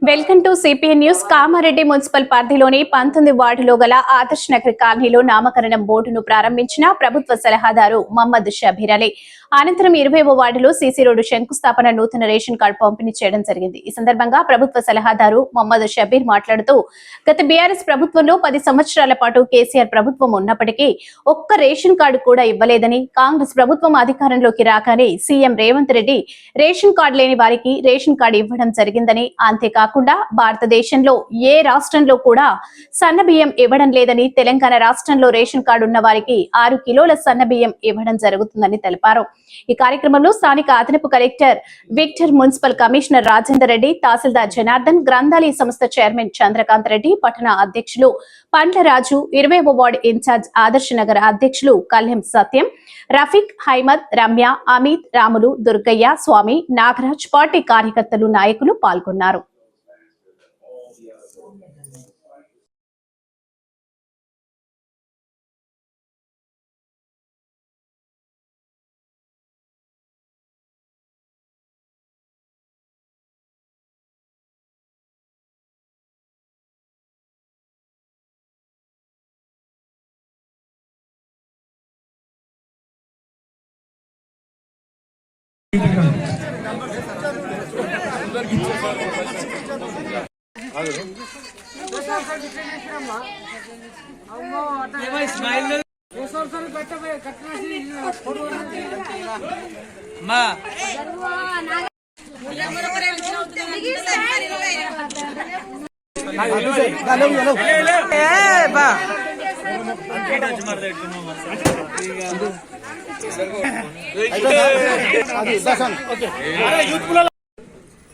Welcome to CPN news. Kamareddy municipal పరిధిలోని 19 వార్డులో గల ఆదర్శ్ నగర్ కాలనీలో నామకరణం బోర్డును ప్రారంభించిన ప్రభుత్వ సలహాదారు మహమ్మద్ షబీర్ అలీ. అనంతరం 20వ వార్డులో సీసీ రోడ్డు శంకుస్థాపన, నూతన రేషన్ కార్డు పంపిణీ చేయడం జరిగింది. ఈ సందర్భంగా ప్రభుత్వ సలహాదారు మహమ్మద్ షబీర్ మాట్లాడుతూ, గత బీఆర్ఎస్ ప్రభుత్వంలో 10 సంవత్సరాల పాటు కేసీఆర్ ప్రభుత్వం ఉన్నప్పటికీ ఒక్క రేషన్ కార్డు కూడా ఇవ్వలేదని, కాంగ్రెస్ ప్రభుత్వం అధికారంలోకి రాగానే CM Revanth Reddy ration card లేని వారికి రేషన్ కార్డు ఇవ్వడం జరిగిందని, అంతేకాకుండా భారతదేశంలో ఏ రాష్ట్రంలో కూడా సన్నబియ్యం ఇవ్వడం లేదని, తెలంగాణ రాష్ట్రంలో రేషన్ కార్డు ఉన్న వారికి 6 కిలోల సన్నబియ్యం ఇవ్వడం జరుగుతుందని తెలిపారు. ఈ కార్యక్రమంలో స్థానిక అదనపు collector Victor, municipal commissioner Rajender Reddy, tahsildar Janardhan, గ్రంథాలయ సంస్థ చైర్మన్ చంద్రకాంత్ రెడ్డి, పట్టణ అధ్యక్షులు పండ్లరాజు, 20వ వార్డు ఇన్ఛార్జ్ ఆదర్శ నగర్ అధ్యక్షులు కళ్యాణ్ సత్యం, రఫీక్, హైమద్, రమ్య, అమిత్, రాములు, దుర్గయ్య, స్వామి, నాగరాజ్, పార్టీ కార్యకర్తలు, నాయకులు పాల్గొన్నారు.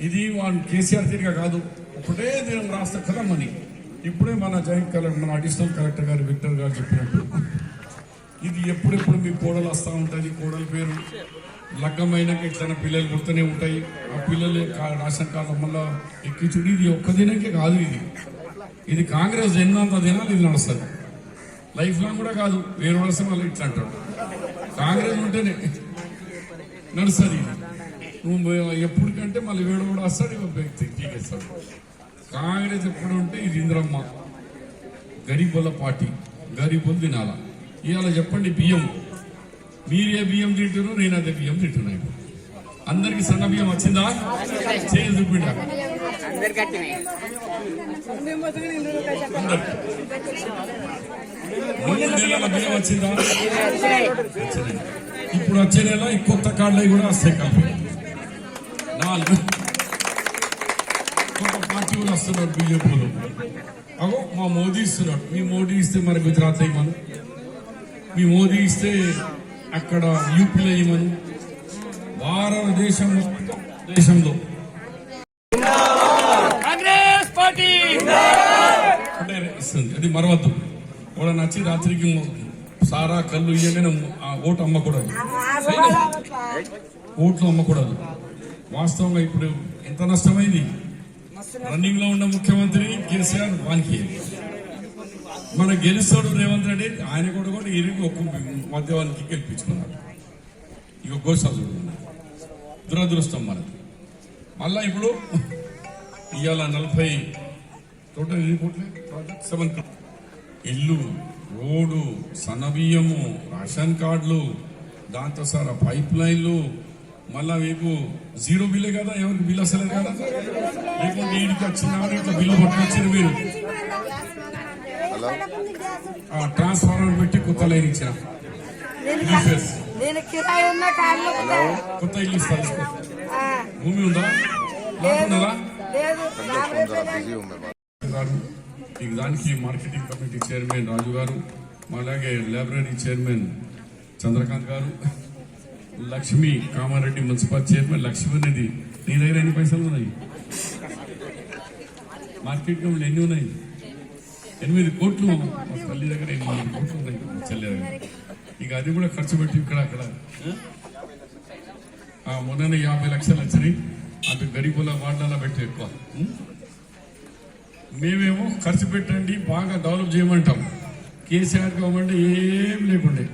ఇది కేసీఆర్ తీరిక కాదు, ఒకటే దినం రాష్ట్ర కదమ్మని. ఇప్పుడే మన జాయింట్ కలెక్టర్, మన అడిషనల్ కలెక్టర్ గారు విక్టర్ గారు చెప్పినట్టు, ఇది ఎప్పుడెప్పుడు మీ కోడలు వస్తూ ఉంటుంది. కోడల పేరు లగ్గమైనాక ఇట్లా పిల్లలు పుడుతూనే ఉంటాయి. ఆ పిల్లలు రేషన్ కార్డు మళ్ళీ ఎక్కించుడు. ఇది ఒక్క దినకే కాదు, ఇది కాంగ్రెస్ ఎన్నంత దినాలు ఇది నడుస్తుంది. లైఫ్ లాంగ్ కూడా కాదు. వేరే వలస మళ్ళీ ఇట్లా అంటాడు. కాంగ్రెస్ ఉంటేనే నడుస్తుంది. నువ్వు ఎప్పటికంటే మళ్ళీ వేడు కూడా వస్తాడు, వ్యక్తి టీకేస్తాడు. కాంగ్రెస్ ఎప్పుడు ఉంటే ఇది ఇంద్రమ్మ, గరీబుల పార్టీ, గరీబులు తినాల. ఇవాళ చెప్పండి, బియ్యం మీరే బియ్యం తింటారు, నేను అదే బియ్యం తింటున్నాను. అందరికి సన్న బియ్యం వచ్చిందా? చేయి చూపిండా. 3 నెలల బియ్యం వచ్చిందా? ఇప్పుడు వచ్చే నెల ఈ కొత్త కార్డులు కూడా వస్తాయి. కంపెనీ 4 కొత్త పార్టీ కూడా వస్తున్నారు బీజేపీలో. అగో మా మోదీ ఇస్తున్నాడు. మీ మోదీ ఇస్తే మరి గుజరాత్ అయ్యమను, మీ మోదీ ఇస్తే అక్కడ యూపీలో అయ్యమను. భారతదేశంలో కాంగ్రెస్ పార్టీ అంటే ఇస్తుంది. అది మరవద్దు. కూడా నచ్చి రాత్రికి సారా కళ్ళు ఇయ్యగానే ఓటు అమ్మకూడదు, ఓట్లు అమ్మకూడదు. వాస్తవంగా ఇప్పుడు ఎంత నష్టమైంది. రన్నింగ్ లో ఉన్న ముఖ్యమంత్రి కేసీఆర్, వానికి మన గెలుస్తాడు రేవంత్ రెడ్డి, ఆయన కూడా ఇరిగి ఒక్క మధ్యవానికి గెలిపించుకున్నాడు. ఇక గోసాలు దురదృష్టం మనది. మళ్ళా ఇప్పుడు ఇవాళ 40 టోటల్ 7 ఇల్లు, రోడ్డు, సన్నబియ్యము, రేషన్ కార్డులు, దాంతో సార్ పైప్ లైన్లు. మళ్ళా మీకు 0 బిల్లే కదా, ఎవరికి బిల్ అసలేదు కదా. లేకుంటే ఇంటికి వచ్చిన ఇట్లా బిల్లు పట్టుకొచ్చారు మీరు. ట్రాన్స్ఫార్మర్ పెట్టి కొత్త లైన్ ఇచ్చిన, కొత్త ఇల్లు ఇస్తారు. భూమి ఉందా? దానికి మార్కెటింగ్ కమిటీ చైర్మన్ రాజు గారు, అలాగే లైబ్రరీ చైర్మన్ చంద్రకాంత్ గారు, లక్ష్మి కామారెడ్డి మున్సిపల్ చైర్మన్ లక్ష్మి అనేది. నీ దగ్గర ఎన్ని పైసలు ఉన్నాయి? మార్కెట్ కమిటీ ఎన్ని ఉన్నాయి? 8 కోట్లు. మా తల్లి దగ్గర 8 కోట్లు ఉన్నాయి, చెల్లె దగ్గర. ఇక అది కూడా ఖర్చు పెట్టి ఇక్కడ అక్కడ మొన్న 50 లక్షలు వచ్చినాయి. అటు గరీబుల వార్డులలో పెట్టి ఎక్కువ. మేమేమో ఖర్చు పెట్టండి, బాగా డెవలప్ చేయమంటాం. కేసీఆర్ గవర్నమెంట్ ఏం లేకుండే.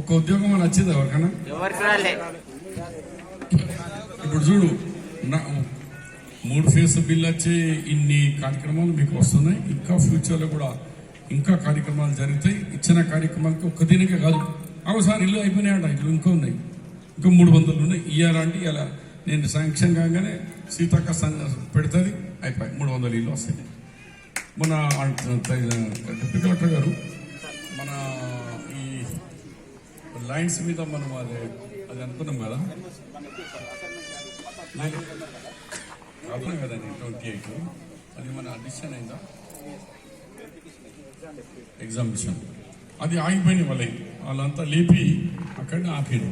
ఒక ఉద్యోగం అని వచ్చింది ఎవరికన్నా? ఇప్పుడు చూడు, 3 ఫేజ్ బిల్ వచ్చే ఇన్ని కార్యక్రమాలు మీకు వస్తున్నాయి. ఇంకా ఫ్యూచర్లో కూడా ఇంకా కార్యక్రమాలు జరుగుతాయి. ఇచ్చిన కార్యక్రమానికి ఒక్క దీనికే కాదు, అవసరం ఇల్లు అయిపోయినాయంట, ఇల్లు ఇంకా ఉన్నాయి, ఇంకా 300 ఉన్నాయి. ఇయ్యాలంటే ఇలా నేను శాంక్షన్ కాగానే సీతక్క పెడుతుంది, అయిపోయి 300 ఇల్లు వస్తాయి. మన డిప్యూటీ కలెక్టర్ గారు మన ఈ లైన్స్ మీద మనం అది అనుకున్నాం కదా, కాదు కదండి 28 అది మన డిసిషన్ అయిందా, ఎగ్జామినేషన్ అది ఆగిపోయిన వాళ్ళంతా లేపి అక్కడనే ఆపారు.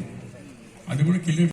అది కూడా క్లియర్